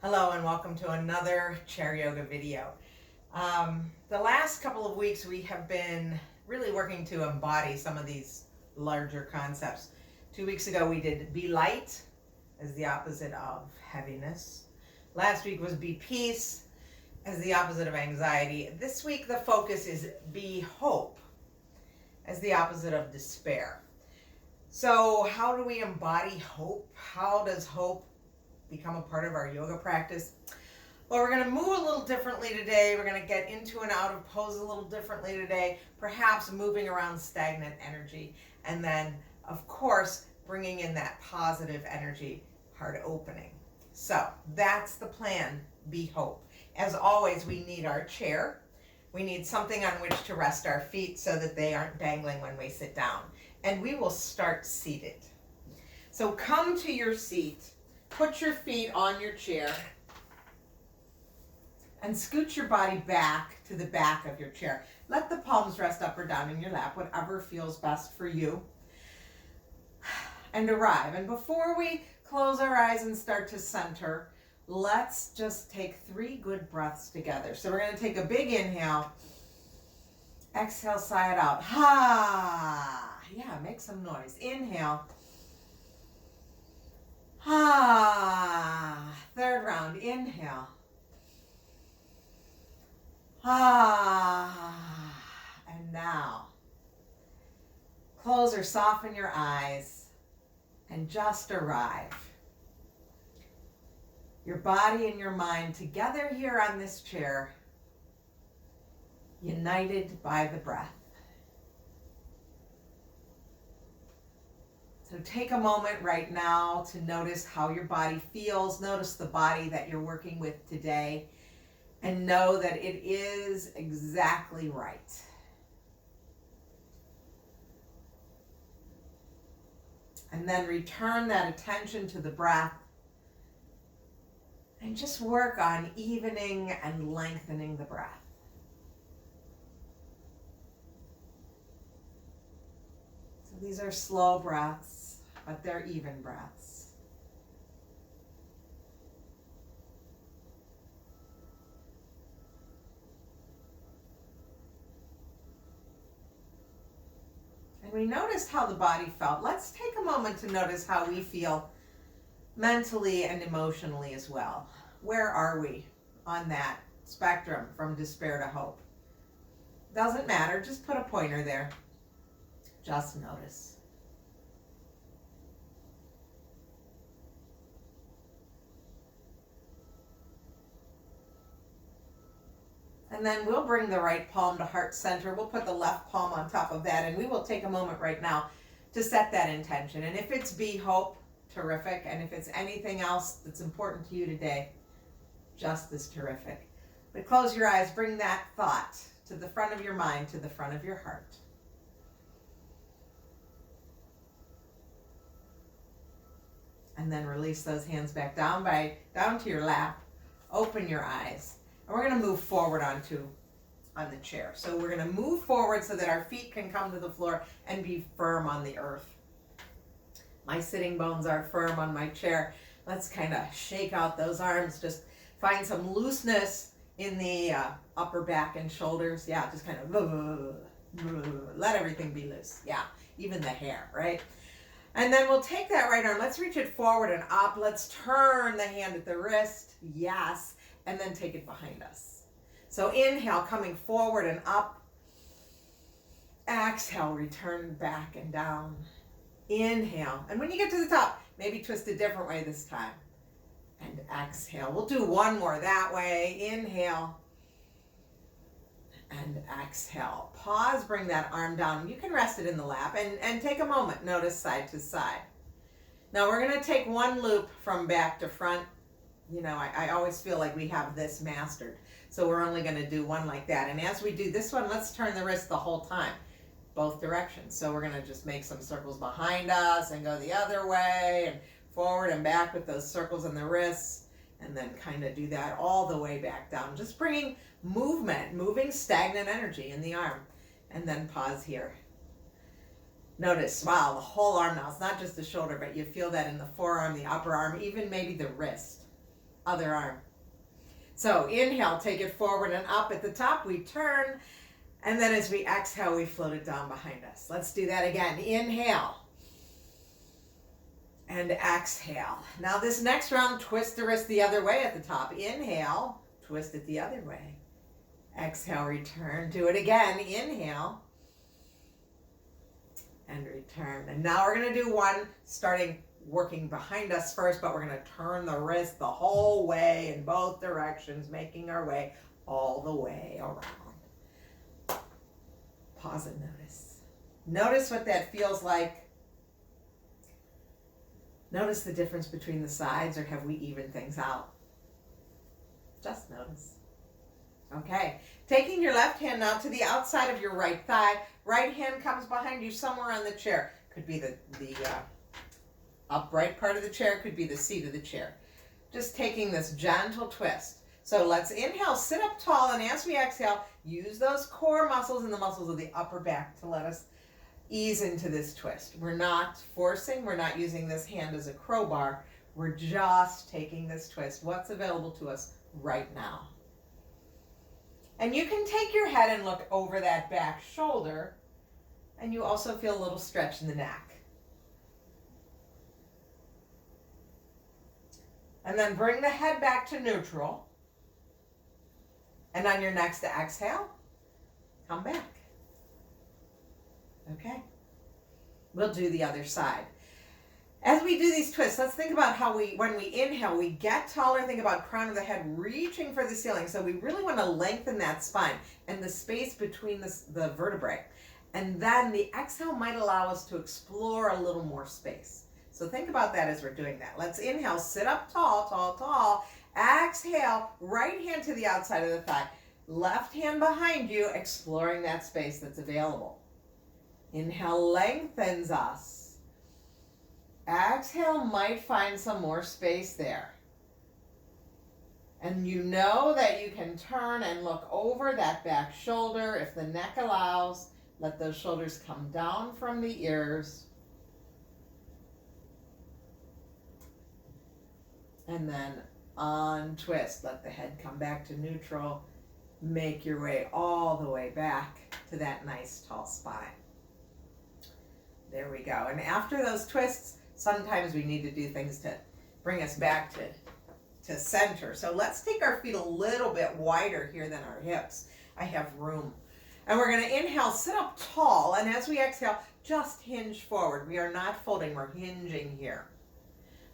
Hello and welcome to another chair yoga video. The last couple of weeks we have been really working to embody some of these larger concepts. 2 weeks ago we did be light as the opposite of heaviness. Last week was be peace as the opposite of anxiety. This week the focus is be hope as the opposite of despair. So how do we embody hope? How does hope become a part of our yoga practice? Well, we're going to move a little differently today. We're going to get into and out of pose a little differently today, perhaps moving around stagnant energy, and then, of course, bringing in that positive energy, heart opening. So that's the plan, be hope. As always, we need our chair. We need something on which to rest our feet so that they aren't dangling when we sit down. And we will start seated. So come to your seat. Put your feet on your chair and scoot your body back to the back of your chair. Let the palms rest up or down in your lap, whatever feels best for you. And arrive. And before we close our eyes and start to center, let's just take 3 good breaths together. So we're going to take a big inhale. Exhale, sigh it out. Ha! Yeah, make some noise. Inhale. Ah, 3rd round, inhale. Ah, and now, close or soften your eyes and just arrive. Your body and your mind together here on this chair, united by the breath. So take a moment right now to notice how your body feels. Notice the body that you're working with today and know that it is exactly right. And then return that attention to the breath and just work on evening and lengthening the breath. These are slow breaths, but they're even breaths. And we noticed how the body felt. Let's take a moment to notice how we feel mentally and emotionally as well. Where are we on that spectrum from despair to hope? Doesn't matter, just put a pointer there. Just notice. And then we'll bring the right palm to heart center. We'll put the left palm on top of that, and we will take a moment right now to set that intention. And if it's be hope, terrific. And if it's anything else that's important to you today, just as terrific. But close your eyes, bring that thought to the front of your mind, to the front of your heart. And then release those hands back down to your lap. Open your eyes. And we're going to move forward on the chair. So we're going to move forward so that our feet can come to the floor and be firm on the earth. My sitting bones are firm on my chair. Let's kind of shake out those arms. Just find some looseness in the upper back and shoulders. Yeah, just kind of let everything be loose. Yeah, even the hair, right? And then we'll take that right arm. Let's reach it forward and up. Let's turn the hand at the wrist. Yes. And then take it behind us. So inhale, coming forward and up. Exhale, return back and down. Inhale. And when you get to the top, maybe twist a different way this time. And exhale. We'll do one more that way. Inhale. And exhale. Pause, bring that arm down. You can rest it in the lap and take a moment. Notice side to side. Now we're going to take one loop from back to front. You know, I always feel like we have this mastered. So we're only going to do one like that. And as we do this one, let's turn the wrist the whole time, both directions. So we're going to just make some circles behind us and go the other way and forward and back with those circles in the wrists. And then kind of do that all the way back down. Just bringing moving stagnant energy in the arm. And then pause here. Notice, wow, the whole arm now. It's not just the shoulder, but you feel that in the forearm, the upper arm, even maybe the wrist. other arm. So inhale, take it forward and up. At the top, we turn. And then as we exhale, we float it down behind us. Let's do that again. Inhale. And exhale. Now this next round, twist the wrist the other way at the top. Inhale, twist it the other way. Exhale, return. Do it again. Inhale. And return. And now we're going to do one starting working behind us first, but we're going to turn the wrist the whole way in both directions, making our way all the way around. Pause and notice. Notice what that feels like. Notice the difference between the sides, or have we evened things out? Just notice. Okay, taking your left hand now to the outside of your right thigh. Right hand comes behind you somewhere on the chair. Could be the upright part of the chair, could be the seat of the chair. Just taking this gentle twist. So let's inhale, sit up tall, and as we exhale, use those core muscles and the muscles of the upper back to let us ease into this twist. We're not forcing, we're not using this hand as a crowbar. We're just taking this twist, what's available to us right now. And you can take your head and look over that back shoulder, and you also feel a little stretch in the neck. And then bring the head back to neutral. And on your next exhale, come back. Okay. We'll do the other side. As we do these twists, let's think about how when we inhale, we get taller. Think about crown of the head reaching for the ceiling. So we really want to lengthen that spine and the space between the vertebrae. And then the exhale might allow us to explore a little more space. So think about that as we're doing that. Let's inhale, sit up tall, tall, tall. Exhale, right hand to the outside of the thigh. Left hand behind you, exploring that space that's available. Inhale, lengthens us. Exhale, might find some more space there. And you know that you can turn and look over that back shoulder. If the neck allows, let those shoulders come down from the ears. And then untwist. Let the head come back to neutral. Make your way all the way back to that nice tall spine. There we go. And after those twists, sometimes we need to do things to bring us back to center. So let's take our feet a little bit wider here than our hips. I have room. And we're going to inhale, sit up tall. And as we exhale, just hinge forward. We are not folding, we're hinging here.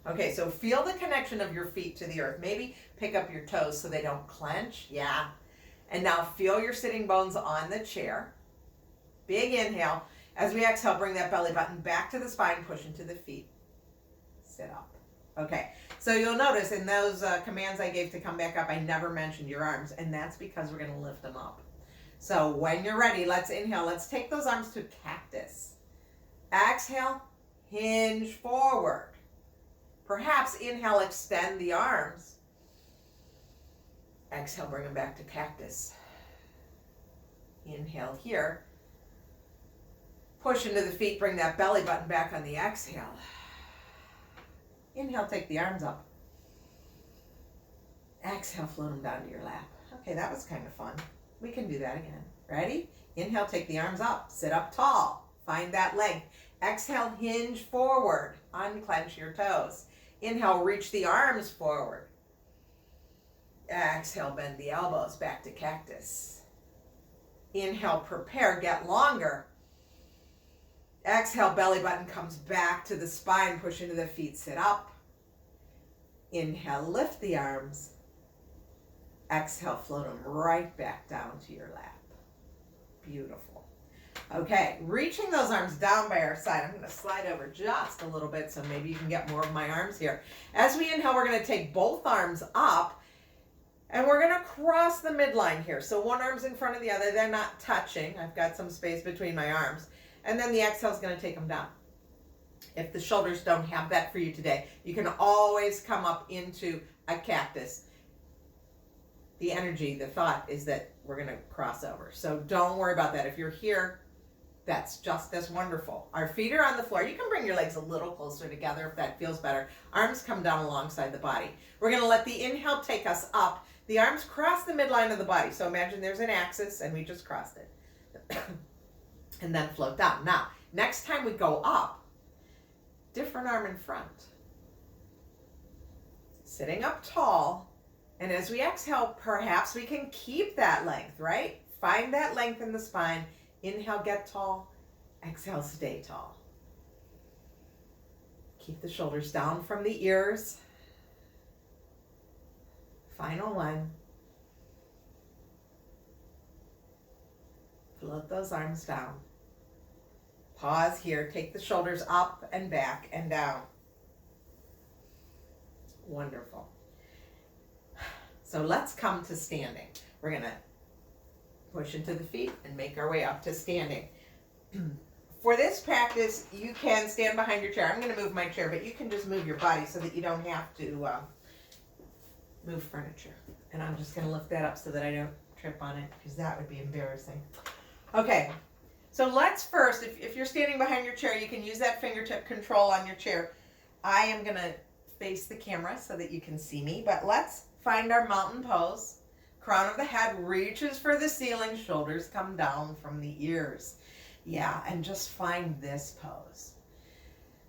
Okay, so feel the connection of your feet to the earth. Maybe pick up your toes so they don't clench. Yeah. And now feel your sitting bones on the chair. Big inhale. As we exhale, bring that belly button back to the spine, push into the feet. Sit up. Okay, so you'll notice in those commands I gave to come back up, I never mentioned your arms, and that's because we're going to lift them up. So when you're ready, let's inhale. Let's take those arms to cactus. Exhale, hinge forward. Perhaps inhale, extend the arms. Exhale, bring them back to cactus. Inhale here. Push into the feet, bring that belly button back on the exhale. Inhale, take the arms up. Exhale, float them down to your lap. Okay, that was kind of fun. We can do that again. Ready? Inhale, take the arms up. Sit up tall. Find that length. Exhale, hinge forward. Unclench your toes. Inhale, reach the arms forward. Exhale, bend the elbows back to cactus. Inhale, prepare, get longer. Exhale, belly button comes back to the spine, push into the feet, sit up. Inhale, lift the arms. Exhale, float them right back down to your lap. Beautiful. Okay, reaching those arms down by our side. I'm going to slide over just a little bit so maybe you can get more of my arms here. As we inhale, we're going to take both arms up and we're going to cross the midline here. So one arm's in front of the other. They're not touching. I've got some space between my arms. And then the exhale is going to take them down. If the shoulders don't have that for you today, you can always come up into a cactus. The energy, the thought is that we're going to cross over. So don't worry about that. If you're here, That's just as wonderful. Our feet are on the floor. You can bring your legs a little closer together if that feels better. Arms come down alongside the body. We're going to let the inhale take us up. The arms cross the midline of the body. So imagine there's an axis and we just crossed it. And then float down. Now, next time we go up, different arm in front. Sitting up tall. And as we exhale, perhaps we can keep that length, right? Find that length in the spine. Inhale, get tall. Exhale, stay tall. Keep the shoulders down from the ears. Final one. Float those arms down. Pause here. Take the shoulders up and back and down. Wonderful. So let's come to standing. We're going to push into the feet and make our way up to standing. For this practice, you can stand behind your chair. I'm going to move my chair, but you can just move your body so that you don't have to move furniture. And I'm just going to lift that up so that I don't trip on it, because that would be embarrassing. Okay, so let's first, if you're standing behind your chair, you can use that fingertip control on your chair. I am going to face the camera so that you can see me, but let's find our mountain pose. Crown of the head reaches for the ceiling, shoulders come down from the ears. Yeah, and just find this pose.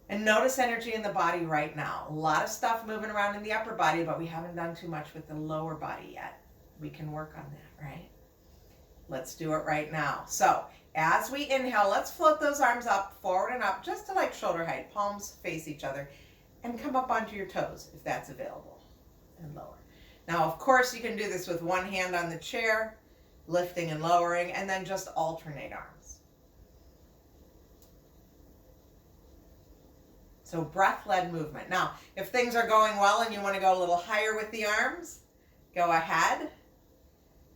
And notice energy in the body right now. A lot of stuff moving around in the upper body, but we haven't done too much with the lower body yet. We can work on that, right? Let's do it right now. So as we inhale, let's float those arms up, forward and up, just to like shoulder height. Palms face each other. And come up onto your toes if that's available. And lower. Now, of course, you can do this with one hand on the chair, lifting and lowering, and then just alternate arms. So breath-led movement. Now, if things are going well and you want to go a little higher with the arms, go ahead.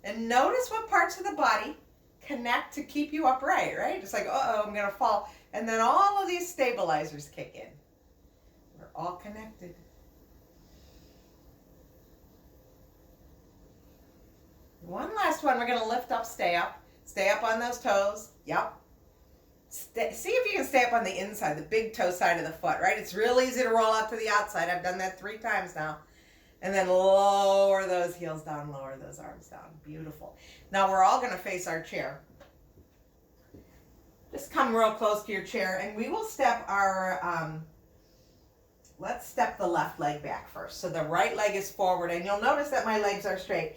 And notice what parts of the body connect to keep you upright, right? Just like, uh-oh, I'm going to fall. And then all of these stabilizers kick in. We're all connected. One last one. We're going to lift up, stay up. Stay up on those toes. Yep. See if you can stay up on the inside, the big toe side of the foot, right? It's real easy to roll out to the outside. I've done that 3 times now. And then lower those heels down, lower those arms down. Beautiful. Now we're all going to face our chair. Just come real close to your chair and we will step our, let's step the left leg back first. So the right leg is forward and you'll notice that my legs are straight.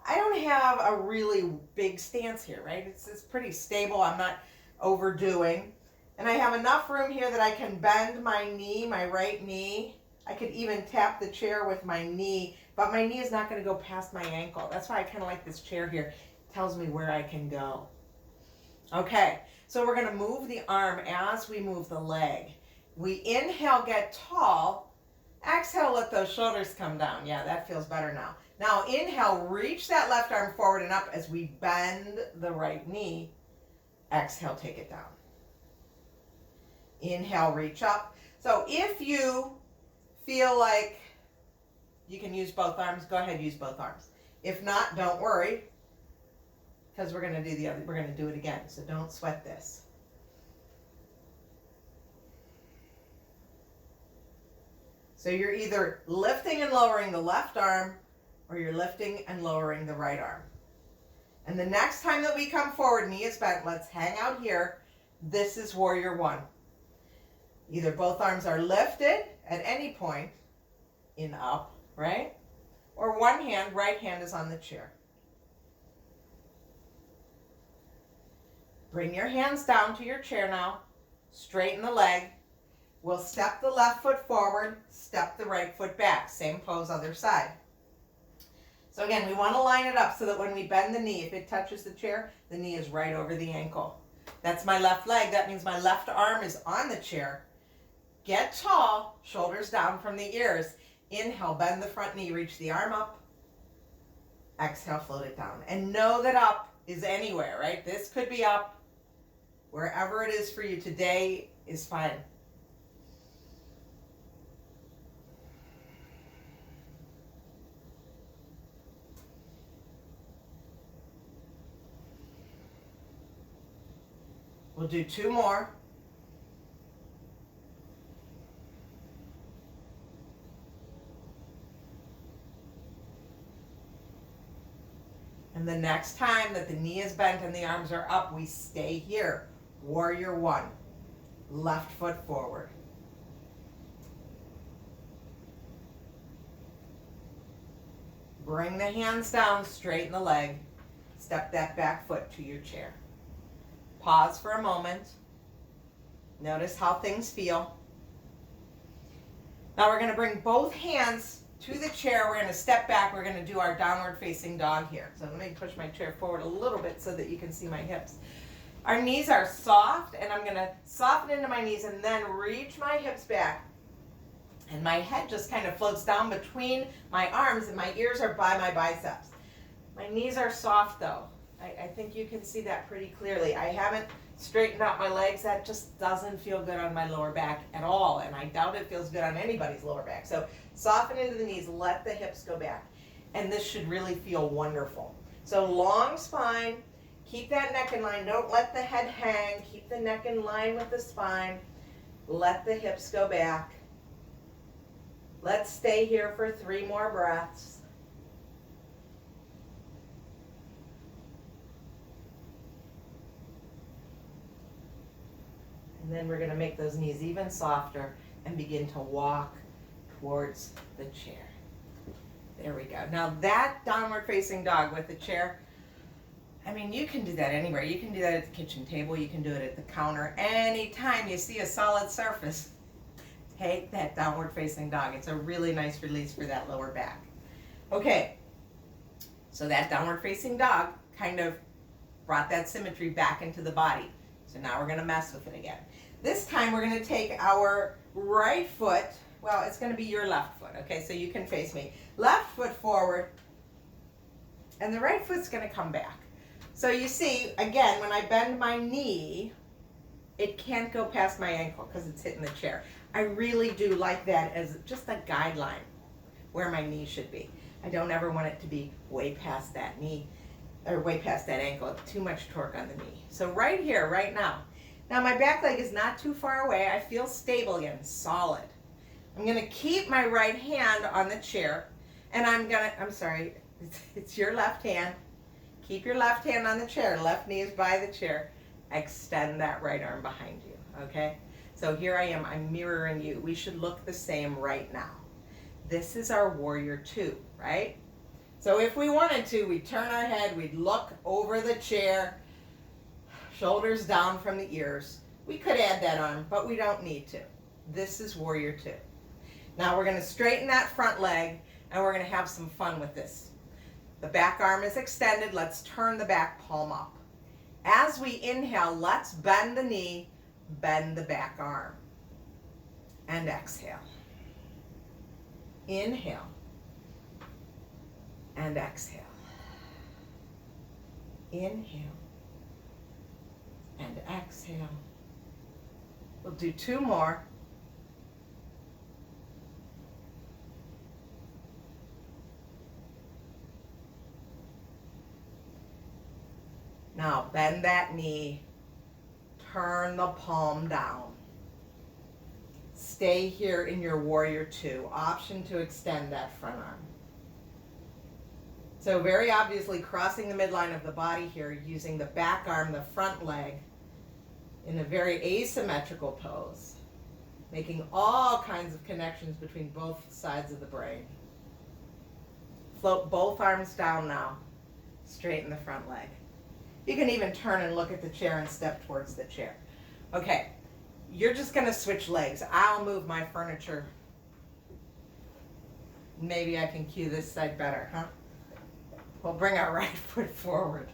I don't have a really big stance here, right? It's pretty stable. I'm not overdoing. And I have enough room here that I can bend my knee, my right knee. I could even tap the chair with my knee, but my knee is not going to go past my ankle. That's why I kind of like this chair here. It tells me where I can go. Okay, so we're going to move the arm as we move the leg. We inhale, get tall. Exhale, let those shoulders come down. Yeah, that feels better now. Now inhale, reach that left arm forward and up as we bend the right knee. Exhale, take it down. Inhale, reach up. So if you feel like you can use both arms, go ahead, use both arms. If not, don't worry, because we're going to do we're going to do it again. So don't sweat this. So you're either lifting and lowering the left arm or you're lifting and lowering the right arm. And the next time that we come forward, knee is bent, let's hang out here. This is warrior 1. Either both arms are lifted at any point in up, right? Or one hand, right hand is on the chair. Bring your hands down to your chair now. Straighten the leg. We'll step the left foot forward, step the right foot back. Same pose, other side. So again, we want to line it up so that when we bend the knee, if it touches the chair, the knee is right over the ankle. That's my left leg. That means my left arm is on the chair. Get tall, shoulders down from the ears. Inhale, bend the front knee, reach the arm up. Exhale, float it down. And know that up is anywhere, right? This could be up. Wherever it is for you today is fine. We'll We'll do 2 more. And the next time that the knee is bent and the arms are up, we stay here. Warrior 1. Left foot forward. Bring the hands down, straighten the leg. Step that back foot to your chair. Pause for a moment. Notice how things feel. Now we're going to bring both hands to the chair. We're going to step back. We're going to do our downward facing dog here. So let me push my chair forward a little bit so that you can see my hips. Our knees are soft, and I'm going to soften into my knees and then reach my hips back. And my head just kind of floats down between my arms, and my ears are by my biceps. My knees are soft though. I think you can see that pretty clearly. I haven't straightened out my legs. That just doesn't feel good on my lower back at all, and I doubt it feels good on anybody's lower back. So soften into the knees, let the hips go back, and this should really feel wonderful. So long spine, keep that neck in line. Don't let the head hang. Keep the neck in line with the spine. Let the hips go back. Let's stay here for 3 more breaths. And then we're going to make those knees even softer and begin to walk towards the chair. There we go. Now that downward facing dog with the chair, I mean, you can do that anywhere. You can do that at the kitchen table. You can do it at the counter. Anytime you see a solid surface, take that downward facing dog. It's a really nice release for that lower back. Okay, so that downward facing dog kind of brought that symmetry back into the body. So now we're going to mess with it again. This time we're going to take our right foot, well, it's going to be your left foot, okay, so you can face me. Left foot forward, and the right foot's going to come back. So you see, again, when I bend my knee, it can't go past my ankle because it's hitting the chair. I really do like that as just a guideline where my knee should be. I don't ever want it to be way past that knee or way past that ankle. Too much torque on the knee. So right here, right now. Now my back leg is not too far away. I feel stable again, solid. I'm going to keep my right hand on the chair, and I'm sorry, it's your left hand. Keep your left hand on the chair. Left knee is by the chair. Extend that right arm behind you, okay? So here I am. I'm mirroring you. We should look the same right now. This is our warrior 2, right? So if we wanted to, we'd turn our head, we'd look over the chair, shoulders down from the ears. We could add that on, but we don't need to. This is warrior 2. Now we're going to straighten that front leg, and we're going to have some fun with this. The back arm is extended. Let's turn the back palm up. As we inhale, let's bend the knee, bend the back arm, and exhale. Inhale and exhale. Inhale and exhale. We'll do 2 more. Now bend that knee, turn the palm down. Stay here in your warrior 2. Option to extend that front arm. So very obviously crossing the midline of the body here, using the back arm, the front leg, in a very asymmetrical pose, making all kinds of connections between both sides of the brain. Float both arms down now. Straighten the front leg. You can even turn and look at the chair and step towards the chair. Okay, you're just going to switch legs. I'll move my furniture. Maybe I can cue this side better, huh? We'll bring our right foot forward.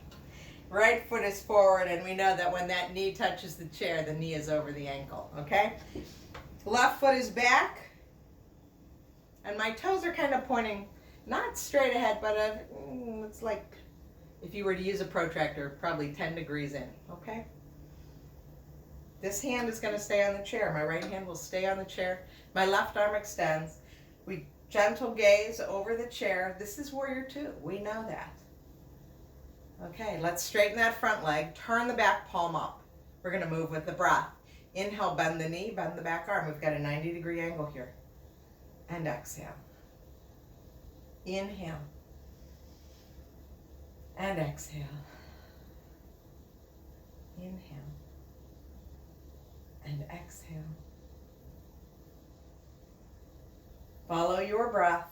Right foot is forward, and we know that when that knee touches the chair, the knee is over the ankle, okay? Left foot is back, and my toes are kind of pointing, not straight ahead, but it's like if you were to use a protractor, probably 10 degrees in, okay? This hand is going to stay on the chair. My right hand will stay on the chair. My left arm extends. We gentle gaze over the chair. This is warrior 2. We know that. Okay, let's straighten that front leg. Turn the back palm up. We're going to move with the breath. Inhale, bend the knee, bend the back arm. We've got a 90-degree angle here. And exhale. Inhale. And exhale. Inhale. And exhale. Follow your breath.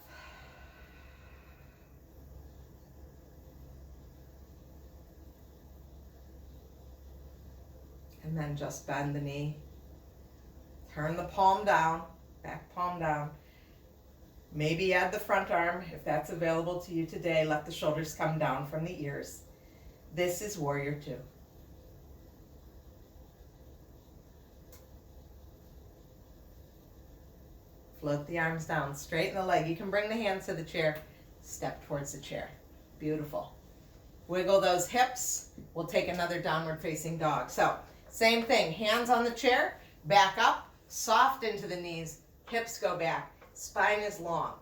And then just bend the knee. Turn the palm down, back palm down. Maybe add the front arm if that's available to you today. Let the shoulders come down from the ears. This is Warrior Two. Float the arms down, straighten the leg. You can bring the hands to the chair, step towards the chair. Beautiful. Wiggle those hips. We'll take another downward facing dog. So, same thing, hands on the chair, back up, soft into the knees, hips go back, spine is long.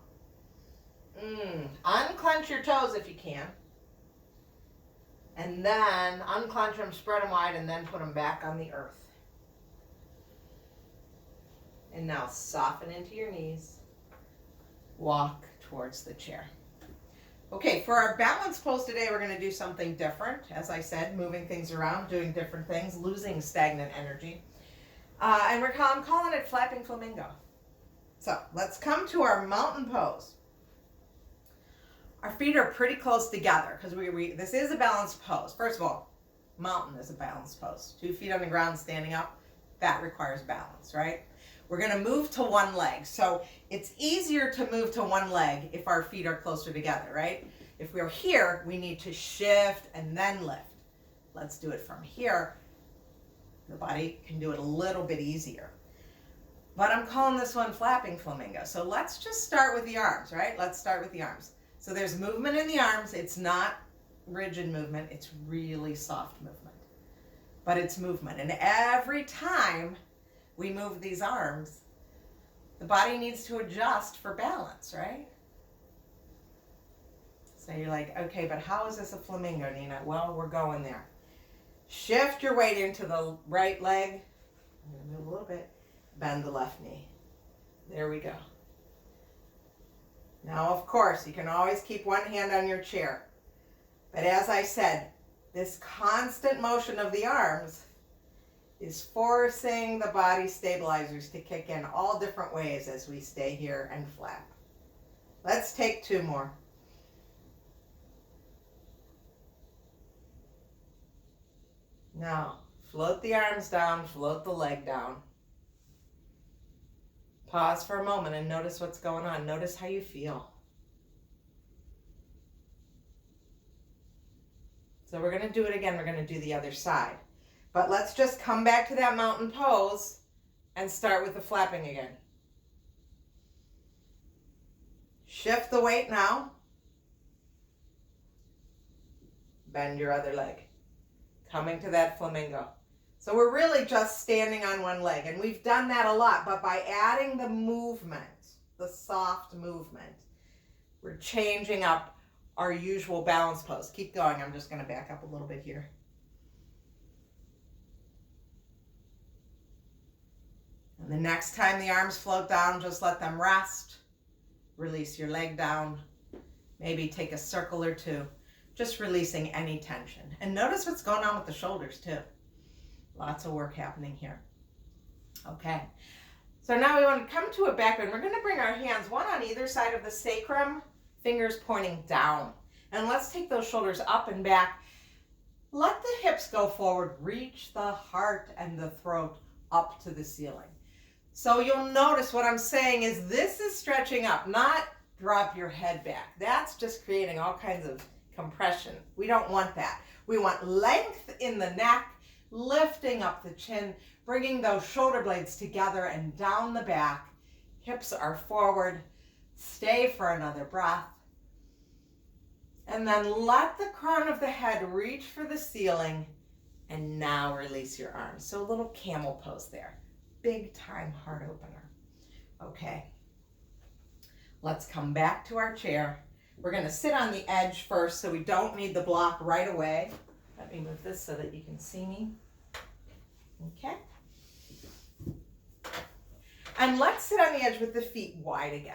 Unclench your toes if you can. And then unclench them, spread them wide, and then put them back on the earth. And now soften into your knees. Walk towards the chair. Okay, for our balance pose today, we're going to do something different. As I said, moving things around, doing different things, losing stagnant energy. And I'm calling it flapping flamingo. So let's come to our mountain pose. Our feet are pretty close together because this is a balanced pose. First of all, mountain is a balanced pose. 2 feet on the ground standing up, that requires balance, right? We're going to move to one leg. So it's easier to move to one leg if our feet are closer together, right? If we're here, we need to shift and then lift. Let's do it from here. The body can do it a little bit easier. But I'm calling this one flapping flamingo. So let's just start with the arms, right? Let's start with the arms. So there's movement in the arms. It's not rigid movement. It's really soft movement. But it's movement. And every time we move these arms, the body needs to adjust for balance, right? So you're like, okay, but how is this a flamingo, Nina? Well, we're going there. Shift your weight into the right leg. I'm going to move a little bit. Bend the left knee. There we go. Now, of course, you can always keep one hand on your chair. But as I said, this constant motion of the arms is forcing the body stabilizers to kick in all different ways as we stay here and flap. Let's take 2 more. Now, float the arms down, float the leg down. Pause for a moment and notice what's going on. Notice how you feel. So we're going to do it again. We're going to do the other side. But let's just come back to that mountain pose and start with the flapping again. Shift the weight now. Bend your other leg. Coming to that flamingo. So we're really just standing on one leg, and we've done that a lot, but by adding the movement, the soft movement, we're changing up our usual balance pose. Keep going. I'm just going to back up a little bit here. And the next time the arms float down, just let them rest. Release your leg down. Maybe take a circle or 2. Just releasing any tension. And notice what's going on with the shoulders too. Lots of work happening here. Okay. So now we want to come to a back bend. We're going to bring our hands one on either side of the sacrum, fingers pointing down. And let's take those shoulders up and back. Let the hips go forward. Reach the heart and the throat up to the ceiling. So you'll notice what I'm saying is this is stretching up, not drop your head back. That's just creating all kinds of compression. We don't want that. We want length in the neck, lifting up the chin, bringing those shoulder blades together and down the back. Hips are forward. Stay for another breath. And then let the crown of the head reach for the ceiling. And now release your arms. So a little camel pose there. Big time heart opener. Okay. Let's come back to our chair. We're going to sit on the edge first so we don't need the block right away. Let me move this so that you can see me. Okay? And let's sit on the edge with the feet wide again.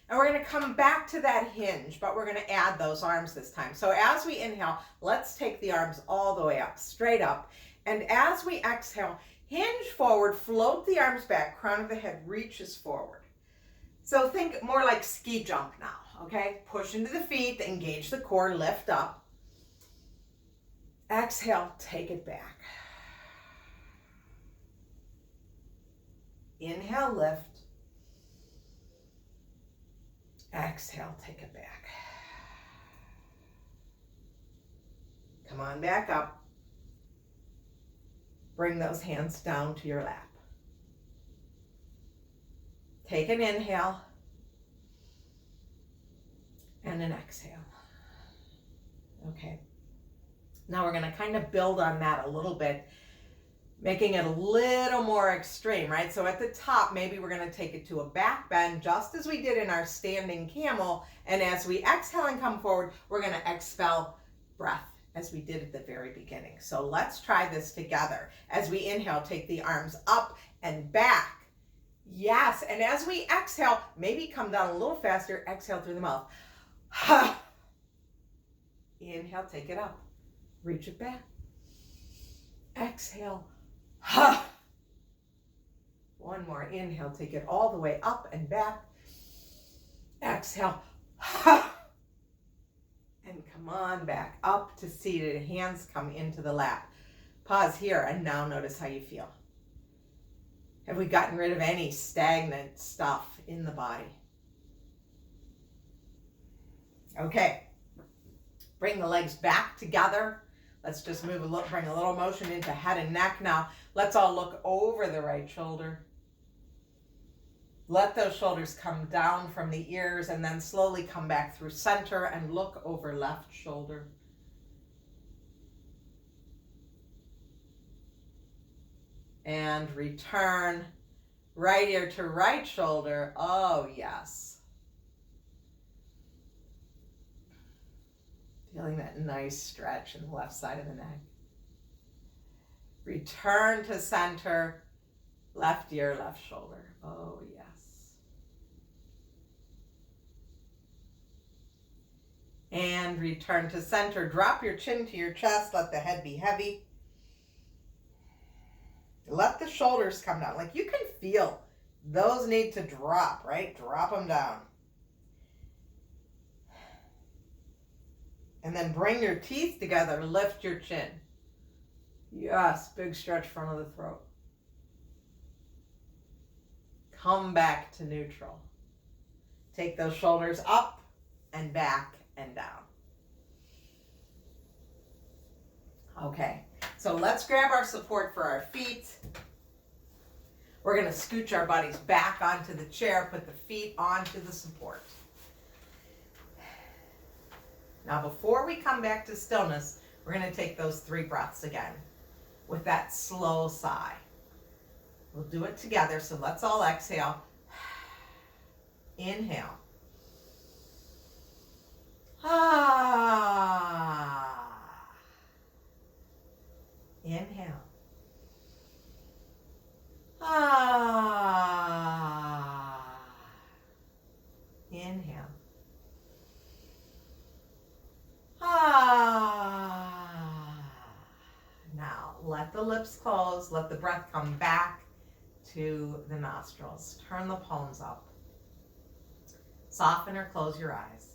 And we're going to come back to that hinge, but we're going to add those arms this time. So as we inhale, let's take the arms all the way up, straight up. And as we exhale, hinge forward, float the arms back, crown of the head reaches forward. So think more like ski jump now, okay? Push into the feet, engage the core, lift up. Exhale, take it back. Inhale, lift. Exhale, take it back. Come on back up. Bring those hands down to your lap. Take an inhale and an exhale. Okay. Now we're going to kind of build on that a little bit, making it a little more extreme, right? So at the top, maybe we're going to take it to a back bend, just as we did in our standing camel. And as we exhale and come forward, we're going to expel breath as we did at the very beginning. So let's try this together. As we inhale, take the arms up and back. Yes, and as we exhale, maybe come down a little faster. Exhale through the mouth. Inhale, take it up. Reach it back. Exhale. One more. Inhale, take it all the way up and back. Exhale. And come on back up to seated. Hands come into the lap. Pause here and now notice how you feel. Have we gotten rid of any stagnant stuff in the body? Okay. Bring the legs back together. Let's just move a little, bring a little motion into head and neck now. Let's all look over the right shoulder. Let those shoulders come down from the ears and then slowly come back through center and look over left shoulder. And return right ear to right shoulder. Oh, yes. Feeling that nice stretch in the left side of the neck. Return to center, left ear, left shoulder. Oh, yes. And return to center. Drop your chin to your chest. Let the head be heavy. Let the shoulders come down. Like you can feel those need to drop, right? Drop them down. And then bring your teeth together. Lift your chin. Yes, big stretch front of the throat. Come back to neutral. Take those shoulders up and back and down. Okay, so let's grab our support for our feet. We're going to scooch our bodies back onto the chair, put the feet onto the support. Now, before we come back to stillness, we're going to take those 3 breaths again with that slow sigh. We'll do it together, so let's all exhale. Inhale. Inhale. Inhale. Now, let the lips close. Let the breath come back to the nostrils. Turn the palms up. Soften or close your eyes.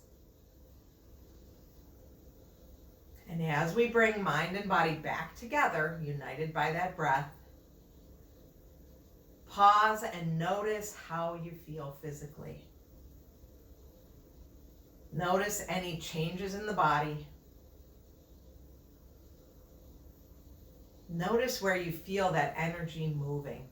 And as we bring mind and body back together, united by that breath, pause and notice how you feel physically. Notice any changes in the body. Notice where you feel that energy moving.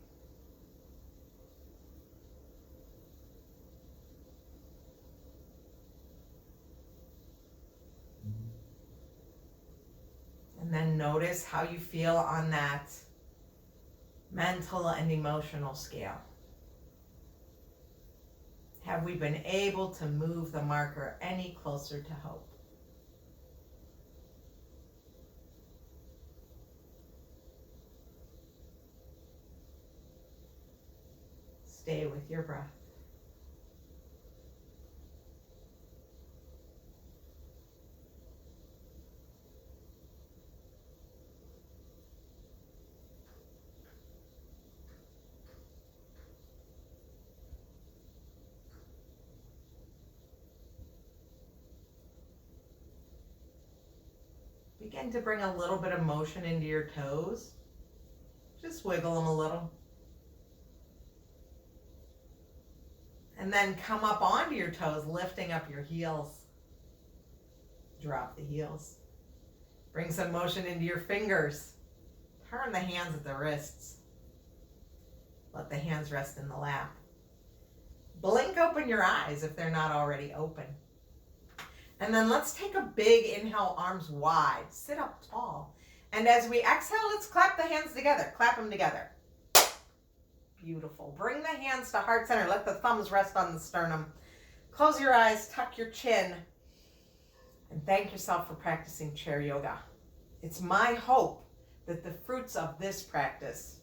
And then notice how you feel on that mental and emotional scale. Have we been able to move the marker any closer to hope? stay with your breath. Begin to bring a little bit of motion into your toes. Just wiggle them a little. And then come up onto your toes, lifting up your heels. Drop the heels. Bring some motion into your fingers. Turn the hands at the wrists. Let the hands rest in the lap. Blink open your eyes if they're not already open. And then let's take a big inhale, arms wide. Sit up tall. And as we exhale, let's clap the hands together. Clap them together. Beautiful. Bring the hands to heart center. Let the thumbs rest on the sternum. Close your eyes, tuck your chin, and thank yourself for practicing chair yoga. It's my hope that the fruits of this practice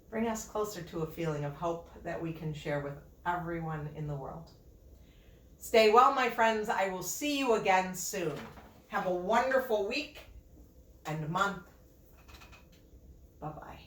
bring us closer to a feeling of hope that we can share with everyone in the world. Stay well, my friends. I will see you again soon. Have a wonderful week and month. Bye-bye.